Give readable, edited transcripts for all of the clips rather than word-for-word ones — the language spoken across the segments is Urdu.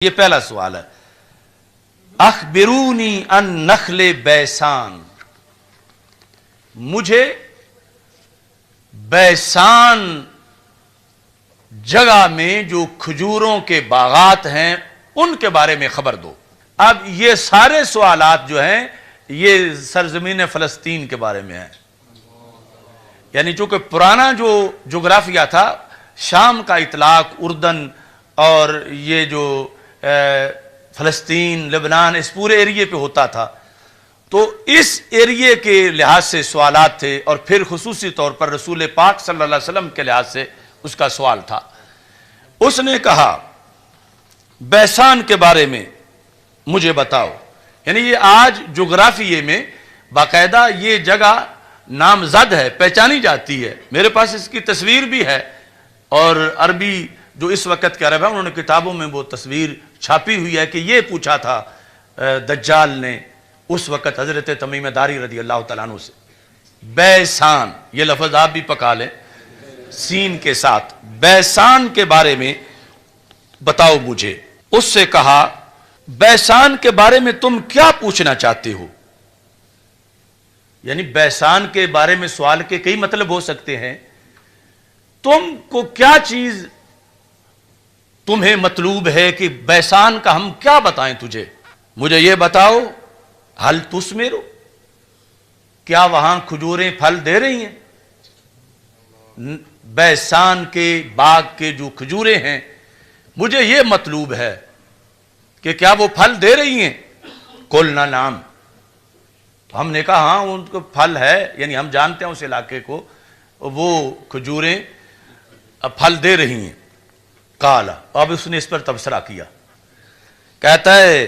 یہ پہلا سوال ہے. اخبرونی ان نخل بیسان، مجھے بیسان جگہ میں جو کھجوروں کے باغات ہیں ان کے بارے میں خبر دو. اب یہ سارے سوالات جو ہیں یہ سرزمین فلسطین کے بارے میں ہیں. یعنی چونکہ پرانا جو جغرافیہ تھا، شام کا اطلاق اردن اور یہ جو فلسطین، لبنان، اس پورے ایریے پہ ہوتا تھا، تو اس ایریے کے لحاظ سے سوالات تھے، اور پھر خصوصی طور پر رسول پاک صلی اللہ علیہ وسلم کے لحاظ سے اس کا سوال تھا. اس نے کہا بیسان کے بارے میں مجھے بتاؤ. یعنی یہ آج جغرافیے میں باقاعدہ یہ جگہ نامزد ہے، پہچانی جاتی ہے. میرے پاس اس کی تصویر بھی ہے، اور عربی جو اس وقت کے عرب ہیں انہوں نے کتابوں میں وہ تصویر چھاپی ہوئی ہے کہ یہ پوچھا تھا دجال نے اس وقت حضرت تمیم داری رضی اللہ تعالیٰ عنہ سے. بیسان، یہ لفظ آپ بھی پکا لیں سین کے ساتھ، بیسان کے بارے میں بتاؤ مجھے. اس سے کہا بیسان کے بارے میں تم کیا پوچھنا چاہتے ہو؟ یعنی بیسان کے بارے میں سوال کے کئی مطلب ہو سکتے ہیں. تم کو کیا چیز تمہیں مطلوب ہے کہ بیسان کا ہم کیا بتائیں تجھے؟ مجھے یہ بتاؤ حل تثمرو، کیا وہاں کھجوریں پھل دے رہی ہیں؟ بیسان کے باغ کے جو کھجوریں ہیں مجھے یہ مطلوب ہے کہ کیا وہ پھل دے رہی ہیں؟ قلنا نعم، ہم نے کہا ہاں ان کو پھل ہے، یعنی ہم جانتے ہیں اس علاقے کو، وہ کھجوریں پھل دے رہی ہیں. قال، اب اس نے اس پر تبصرہ کیا، کہتا ہے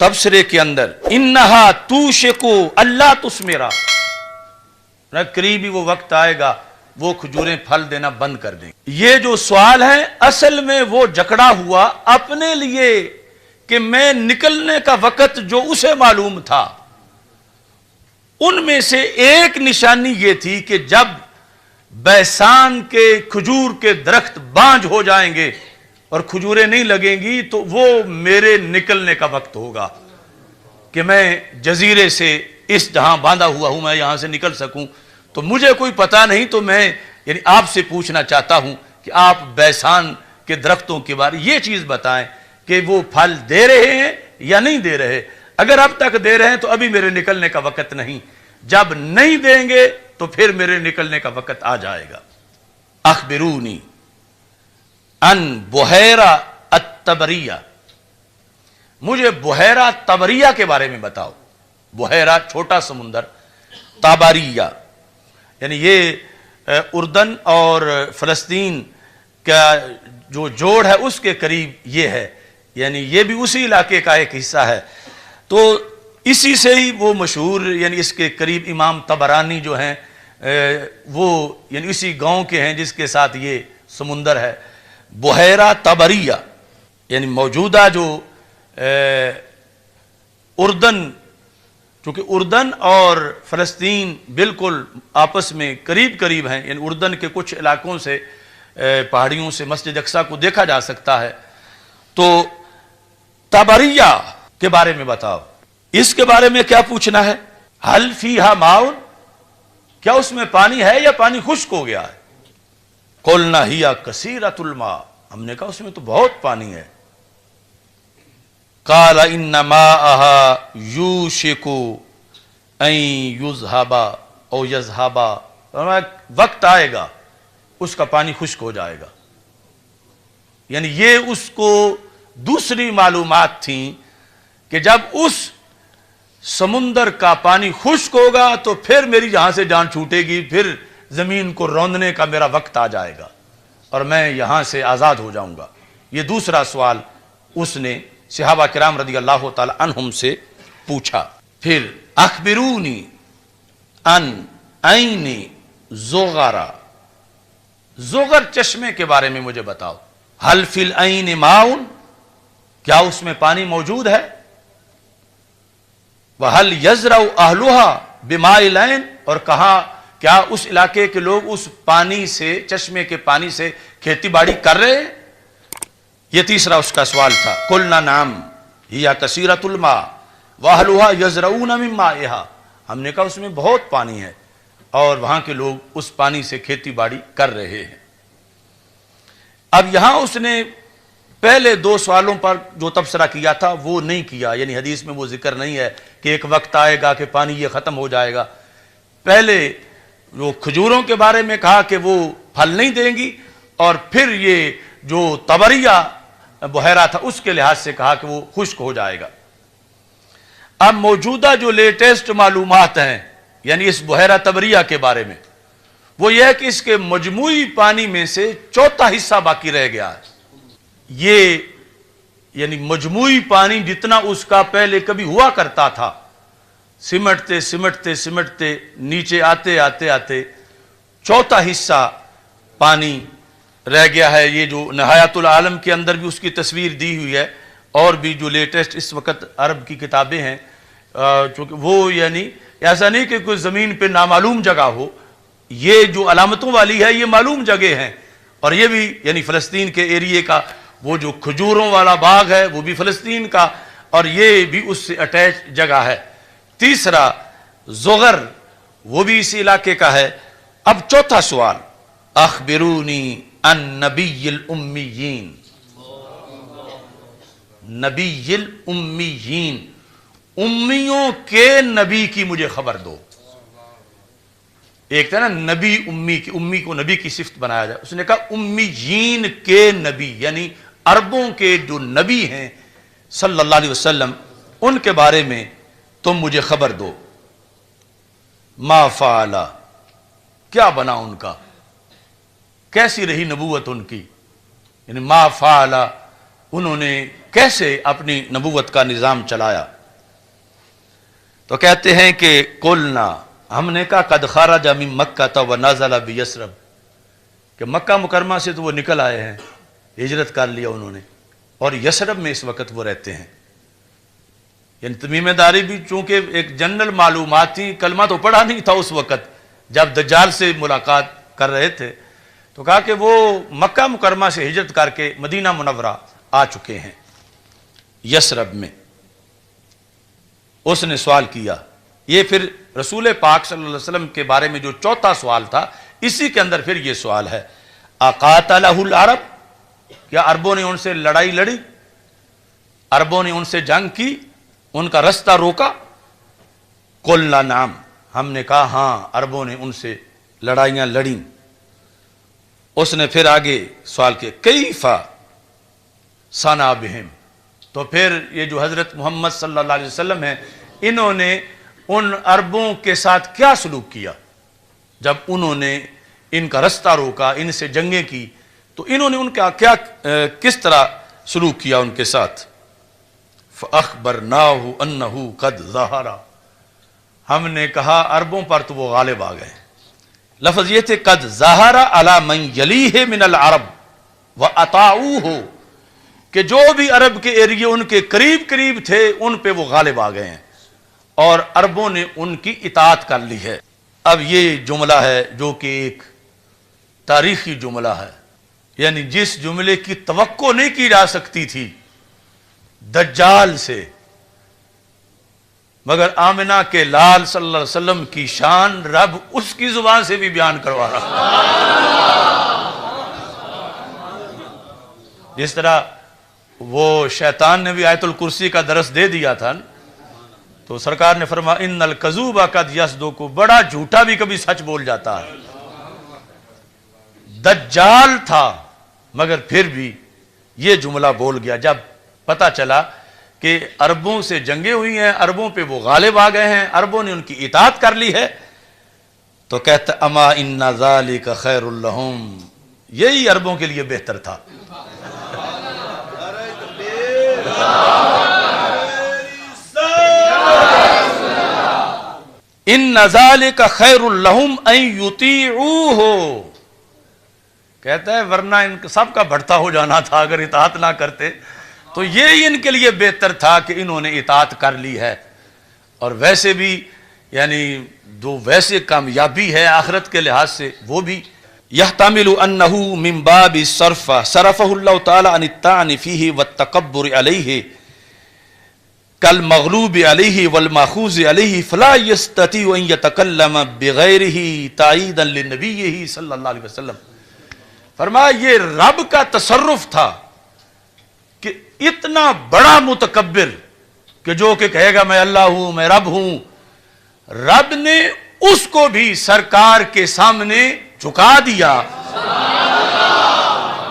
تبصرے کے اندر انہا توشکو اللہ تثمرا، قریبی وہ وقت آئے گا وہ کھجوریں پھل دینا بند کر دیں. یہ جو سوال ہے اصل میں وہ جکڑا ہوا اپنے لیے کہ میں نکلنے کا وقت جو اسے معلوم تھا ان میں سے ایک نشانی یہ تھی کہ جب بیسان کے کھجور کے درخت بانجھ ہو جائیں گے اور کھجوریں نہیں لگیں گی تو وہ میرے نکلنے کا وقت ہوگا کہ میں جزیرے سے اس جہاں باندھا ہوا ہوں میں یہاں سے نکل سکوں. تو مجھے کوئی پتہ نہیں، تو میں یعنی آپ سے پوچھنا چاہتا ہوں کہ آپ بیسان کے درختوں کے بارے یہ چیز بتائیں کہ وہ پھل دے رہے ہیں یا نہیں دے رہے. اگر اب تک دے رہے ہیں تو ابھی میرے نکلنے کا وقت نہیں، جب نہیں دیں گے تو پھر میرے نکلنے کا وقت آ جائے گا. اخبرونی ان بحیرہ الطبریہ، مجھے بحیرہ طبریہ کے بارے میں بتاؤ. بحیرہ چھوٹا سمندر، طبریہ یعنی یہ اردن اور فلسطین کا جو جوڑ ہے اس کے قریب یہ ہے، یعنی یہ بھی اسی علاقے کا ایک حصہ ہے. تو اسی سے ہی وہ مشہور، یعنی اس کے قریب امام طبرانی جو ہیں وہ یعنی اسی گاؤں کے ہیں جس کے ساتھ یہ سمندر ہے. بحیرہ طبریہ یعنی موجودہ جو اردن، چونکہ اردن اور فلسطین بالکل آپس میں قریب قریب ہیں، یعنی اردن کے کچھ علاقوں سے پہاڑیوں سے مسجد اقصیٰ کو دیکھا جا سکتا ہے. تو طبریہ کے بارے میں بتاؤ. اس کے بارے میں کیا پوچھنا ہے؟ حل فیہا ماؤن، کیا اس میں پانی ہے یا پانی خشک ہو گیا ہے؟ قلنا ہی کثیرۃ الماء، ہم نے کہا اس میں تو بہت پانی ہے. قال ان ماءها یوشک ان یذهب او یذهب، وقت آئے گا اس کا پانی خشک ہو جائے گا. یعنی یہ اس کو دوسری معلومات تھیں کہ جب اس سمندر کا پانی خشک ہوگا تو پھر میری یہاں سے جان چھوٹے گی، پھر زمین کو روندنے کا میرا وقت آ جائے گا اور میں یہاں سے آزاد ہو جاؤں گا. یہ دوسرا سوال اس نے صحابہ کرام رضی اللہ تعالی عنہم سے پوچھا. پھر اخبرونی ان عین زغرا، زغر چشمے کے بارے میں مجھے بتاؤ. حل فی العین ماؤن، کیا اس میں پانی موجود ہے؟ وَهَلْ يَزْرَعُ أَهْلُهَا بِمَاءِ الْعَيْنِ، اور کہا کیا اس علاقے کے لوگ اس پانی سے، چشمے کے پانی سے کھیتی باڑی کر رہے ہیں؟ یہ تیسرا اس کا سوال تھا. قلنا نعم ہی کثیرۃ الماء واہلھا یزرعون من مائھا. ہم نے کہا اس میں بہت پانی ہے اور وہاں کے لوگ اس پانی سے کھیتی باڑی کر رہے ہیں. اب یہاں اس نے پہلے دو سوالوں پر جو تبصرہ کیا تھا وہ نہیں کیا، یعنی حدیث میں وہ ذکر نہیں ہے کہ ایک وقت آئے گا کہ پانی یہ ختم ہو جائے گا. پہلے جو کھجوروں کے بارے میں کہا کہ وہ پھل نہیں دیں گی، اور پھر یہ جو طبریہ بحیرہ تھا اس کے لحاظ سے کہا کہ وہ خشک ہو جائے گا. اب موجودہ جو لیٹسٹ معلومات ہیں یعنی اس بحیرہ طبریہ کے بارے میں، وہ یہ ہے کہ اس کے مجموعی پانی میں سے چوتھا حصہ باقی رہ گیا ہے. یہ یعنی مجموعی پانی جتنا اس کا پہلے کبھی ہوا کرتا تھا، سمٹتے سمٹتے سمٹتے نیچے آتے آتے آتے چوتھا حصہ پانی رہ گیا ہے. یہ جو نہایت العالم کے اندر بھی اس کی تصویر دی ہوئی ہے، اور بھی جو لیٹسٹ اس وقت عرب کی کتابیں ہیں، چونکہ وہ یعنی ایسا نہیں کہ کوئی زمین پہ نامعلوم جگہ ہو، یہ جو علامتوں والی ہے یہ معلوم جگہ ہیں، اور یہ بھی یعنی فلسطین کے ایریے کا وہ جو کھجوروں والا باغ ہے وہ بھی فلسطین کا، اور یہ بھی اس سے اٹیچ جگہ ہے. تیسرا زغر وہ بھی اسی علاقے کا ہے. اب چوتھا سوال، اخبرونی عن نبی الامیین. نبی الامیین، امیوں کے نبی کی مجھے خبر دو. ایک تھا نا نبی امی کی، امی کو نبی کی صفت بنایا جائے، اس نے کہا امیین کے نبی، یعنی عربوں کے جو نبی ہیں صلی اللہ علیہ وسلم ان کے بارے میں تم مجھے خبر دو. ما فعل، کیا بنا ان کا، کیسی رہی نبوت ان کی، یعنی ما فعل انہوں نے کیسے اپنی نبوت کا نظام چلایا. تو کہتے ہیں کہ قلنا، ہم نے کہا قد خرج من مکہ ونزل بیثرب، کہ مکہ مکرمہ سے تو وہ نکل آئے ہیں، ہجرت کر لیا انہوں نے، اور یثرب میں اس وقت وہ رہتے ہیں. یعنی تمیم داری بھی چونکہ ایک جنرل معلومات تھی، کلمہ تو پڑھا نہیں تھا اس وقت جب دجال سے ملاقات کر رہے تھے، تو کہا کہ وہ مکہ مکرمہ سے ہجرت کر کے مدینہ منورہ آ چکے ہیں یثرب میں. اس نے سوال کیا. یہ پھر رسول پاک صلی اللہ علیہ وسلم کے بارے میں جو چوتھا سوال تھا اسی کے اندر پھر یہ سوال ہے، اقاتلہ العرب، کیا عربوں نے ان سے لڑائی لڑی، عربوں نے ان سے جنگ کی، ان کا رستہ روکا. قلنا نعم، ہم نے کہا ہاں عربوں نے ان سے لڑائیاں لڑیں. اس نے پھر آگے سوال کیا کیف صنع بہم، تو پھر یہ جو حضرت محمد صلی اللہ علیہ وسلم ہیں انہوں نے ان عربوں کے ساتھ کیا سلوک کیا جب انہوں نے ان کا رستہ روکا، ان سے جنگیں کی، تو انہوں نے ان کا کیا کس طرح سلوک کیا ان کے ساتھ. فَأَخْبَرْنَاهُ أَنَّهُ قَدْ ظَهَرَ، ہم نے کہا عربوں پر تو وہ غالب آ گئے. لفظ یہ تھے قد ظَهَرَ عَلَى مَنْ يَلِيهِ مِنَ الْعَرَبِ وَأَطَاعُوهُ، کہ جو بھی عرب کے ایریے ان کے قریب قریب تھے ان پہ وہ غالب آ گئے ہیں اور عربوں نے ان کی اطاعت کر لی ہے. اب یہ جملہ ہے جو کہ ایک تاریخی جملہ ہے، یعنی جس جملے کی توقع نہیں کی جا سکتی تھی دجال سے، مگر آمنہ کے لال صلی اللہ علیہ وسلم کی شان رب اس کی زبان سے بھی بیان کروا رہا. جس طرح وہ شیطان نے بھی آیت الکرسی کا درس دے دیا تھا، تو سرکار نے فرمایا ان الکذوب قد یصدق، بڑا جھوٹا بھی کبھی سچ بول جاتا ہے. دجال تھا مگر پھر بھی یہ جملہ بول گیا جب پتہ چلا کہ عربوں سے جنگیں ہوئی ہیں، عربوں پہ وہ غالب آ گئے ہیں، عربوں نے ان کی اطاعت کر لی ہے. تو کہتا اما ان ذالک خیر لہم، یہی عربوں کے لیے بہتر تھا. ان ذالک خیر لہم ان یطیعوہ، کہتا ہے ورنہ ان سب کا بھٹتا ہو جانا تھا اگر اطاعت نہ کرتے، تو یہ ان کے لیے بہتر تھا کہ انہوں نے اطاعت کر لی ہے. اور ویسے بھی یعنی جو ویسے کامیابی ہے آخرت کے لحاظ سے وہ بھی یحتمل انہ من باب الصرف صرفہ اللہ تعالی عن الطعن فیہ والتکبر علیہ کالمغلوب علیہ والماخوذ علیہ فلا یستطیع ان یتکلم بغیرہ تائیدا لنبیہ صلی اللہ علیہ وسلم. فرمایا یہ رب کا تصرف تھا کہ اتنا بڑا متکبر کہ جو کہ کہے گا میں اللہ ہوں، میں رب ہوں، رب نے اس کو بھی سرکار کے سامنے جھکا دیا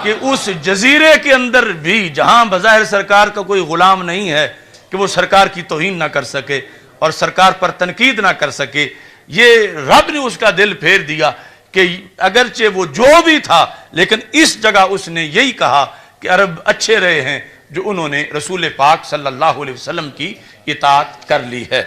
کہ اس جزیرے کے اندر بھی جہاں بظاہر سرکار کا کوئی غلام نہیں ہے کہ وہ سرکار کی توہین نہ کر سکے اور سرکار پر تنقید نہ کر سکے، یہ رب نے اس کا دل پھیر دیا کہ اگرچہ وہ جو بھی تھا لیکن اس جگہ اس نے یہی کہا کہ عرب اچھے رہے ہیں جو انہوں نے رسول پاک صلی اللہ علیہ وسلم کی اطاعت کر لی ہے.